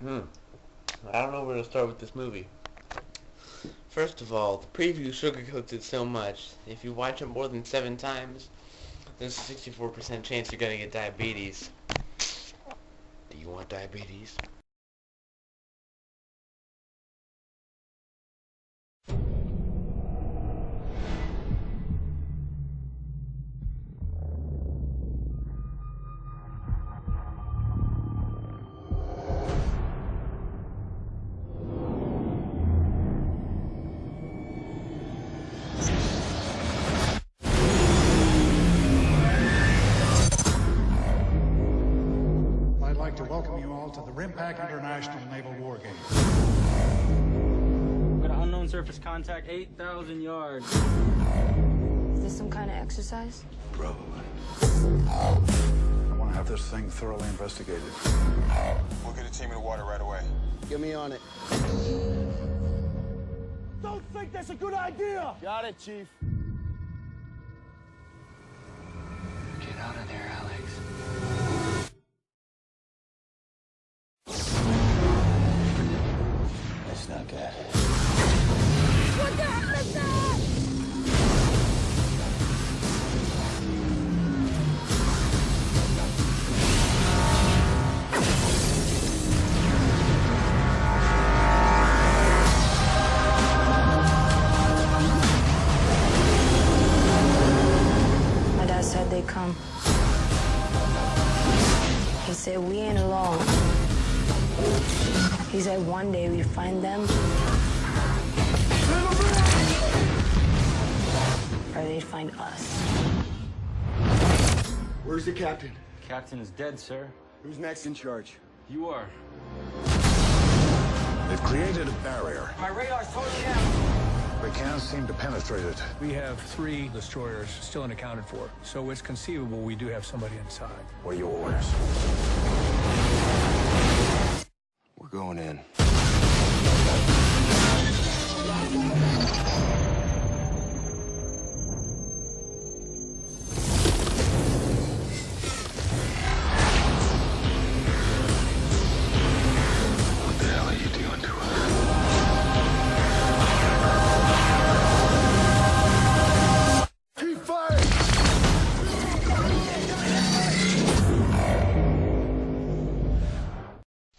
Hmm. I don't know where to start with this movie. First of all, the preview sugarcoats it so much. If you watch it more than 7 times, there's a 64% chance you're gonna get diabetes. Do you want diabetes? I'd like to welcome you all to the Rimpak International Naval War Game. We've got an unknown surface contact, 8,000 yards. Is this some kind of exercise? Probably. I want to have this thing thoroughly investigated. We'll get a team in the water right away. Get me on it. Don't think that's a good idea! Got it, Chief. Get out of there, Alex. That's not good. What the hell is that? My dad said they'd come. He said we ain't alone. He said one day we'd find them. Or they'd find us. Where's the captain? Captain is dead, sir. Who's next in charge? You are. They've created a barrier. My radar's totally down. They can't seem to penetrate it. We have 3 destroyers still unaccounted for, so it's conceivable we do have somebody inside. What are your orders? We're going in. What the hell are you doing to us? Keep firing!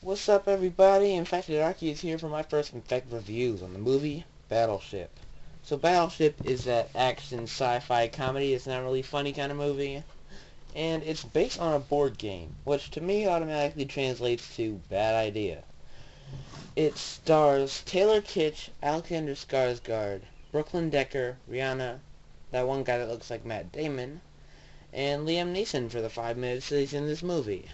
What's up, everybody? InfectReviews here for my first InfectReviews on the movie Battleship. So Battleship is that action sci-fi comedy. It's not really funny kind of movie. And it's based on a board game, which to me automatically translates to bad idea. It stars Taylor Kitsch, Alexander Skarsgård, Brooklyn Decker, Rihanna, that one guy that looks like Matt Damon, and Liam Neeson for the 5 minutes that he's in this movie.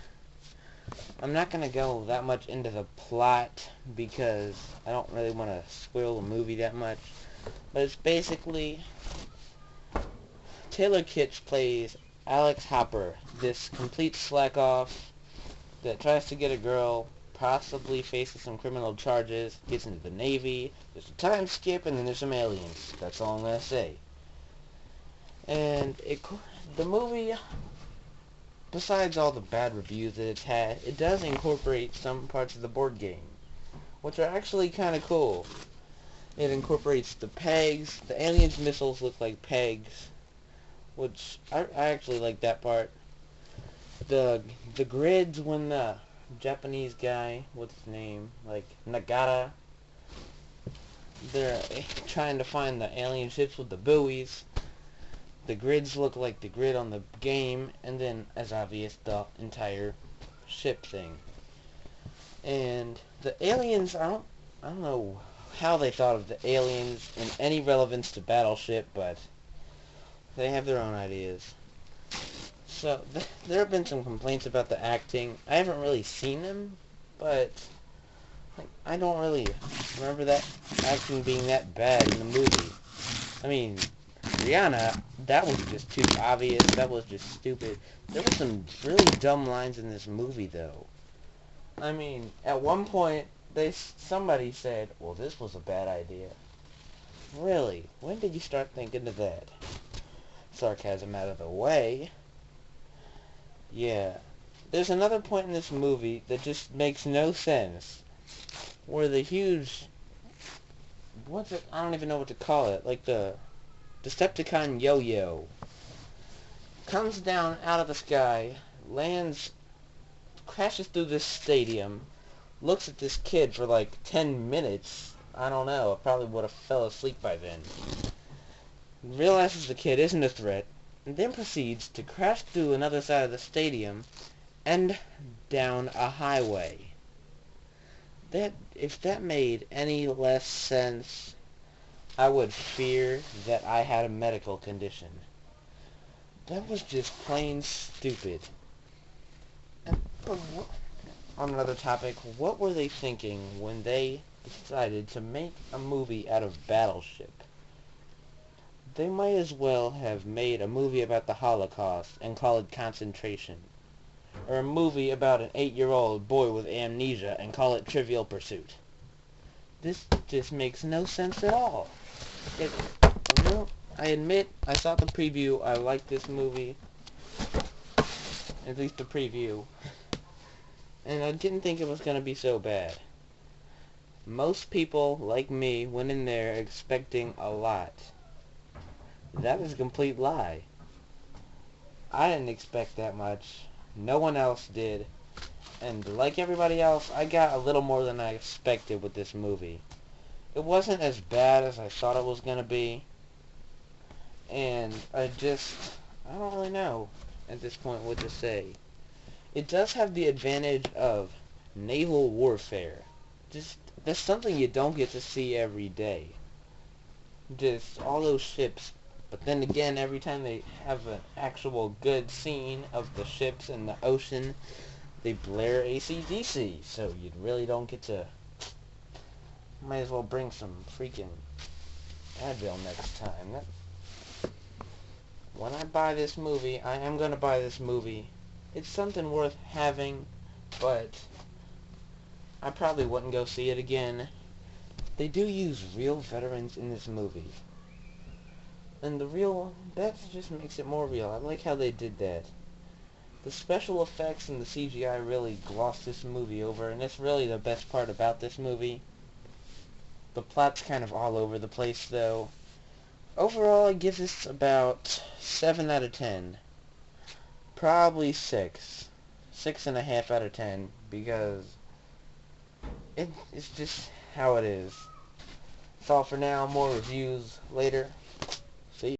I'm not going to go that much into the plot because I don't really want to spoil the movie that much. But it's basically Taylor Kitsch plays Alex Hopper, this complete slack-off that tries to get a girl, possibly faces some criminal charges, gets into the Navy, there's a time skip, and then there's some aliens. That's all I'm going to say. And the movie, besides all the bad reviews that it's had, it does incorporate some parts of the board game, which are actually kind of cool. It incorporates the pegs. The aliens' missiles look like pegs, which I actually like that part. The grids when the Japanese guy, what's his name, like Nagata, they're trying to find the alien ships with the buoys. The grids look like the grid on the game, and then, as obvious, the entire ship thing. And the aliens, I don't know how they thought of the aliens in any relevance to Battleship, but they have their own ideas. So, there have been some complaints about the acting. I haven't really seen them, but I don't really remember that acting being that bad in the movie. I mean, Rihanna, that was just too obvious. That was just stupid. There were some really dumb lines in this movie, though. I mean, at one point, somebody said, well, this was a bad idea. Really? When did you start thinking of that? Sarcasm out of the way. Yeah. there's another point in this movie that just makes no sense, where the huge, what's it, I don't even know what to call it, like the Decepticon yo-yo, comes down out of the sky, lands, crashes through this stadium, looks at this kid for like 10 minutes, I don't know, I probably would have fell asleep by then, realizes the kid isn't a threat, and then proceeds to crash through another side of the stadium and down a highway. If that made any less sense, I would fear that I had a medical condition. That was just plain stupid. And on another topic, what were they thinking when they decided to make a movie out of Battleship? They might as well have made a movie about the Holocaust and call it Concentration. Or a movie about an 8-year-old boy with amnesia and call it Trivial Pursuit. This just makes no sense at all. I admit, I saw the preview, I liked this movie. At least the preview. And I didn't think it was going to be so bad. Most people, like me, went in there expecting a lot. That is a complete lie. I didn't expect that much. No one else did. And like everybody else, I got a little more than I expected with this movie. It wasn't as bad as I thought it was going to be. And I don't really know at this point what to say. It does have the advantage of naval warfare. That's something you don't get to see every day. Just all those ships. But then again, every time they have an actual good scene of the ships in the ocean, they blare AC/DC, so you really don't get to... Might as well bring some freaking Advil next time. When I buy this movie, I am going to buy this movie. It's something worth having, but I probably wouldn't go see it again. They do use real veterans in this movie. And that just makes it more real. I like how they did that. The special effects and the CGI really glossed this movie over, and that's really the best part about this movie. The plot's kind of all over the place, though. Overall, I give this about 7 out of 10. Probably 6. 6.5 out of 10, because it's just how it is. That's all for now. More reviews later.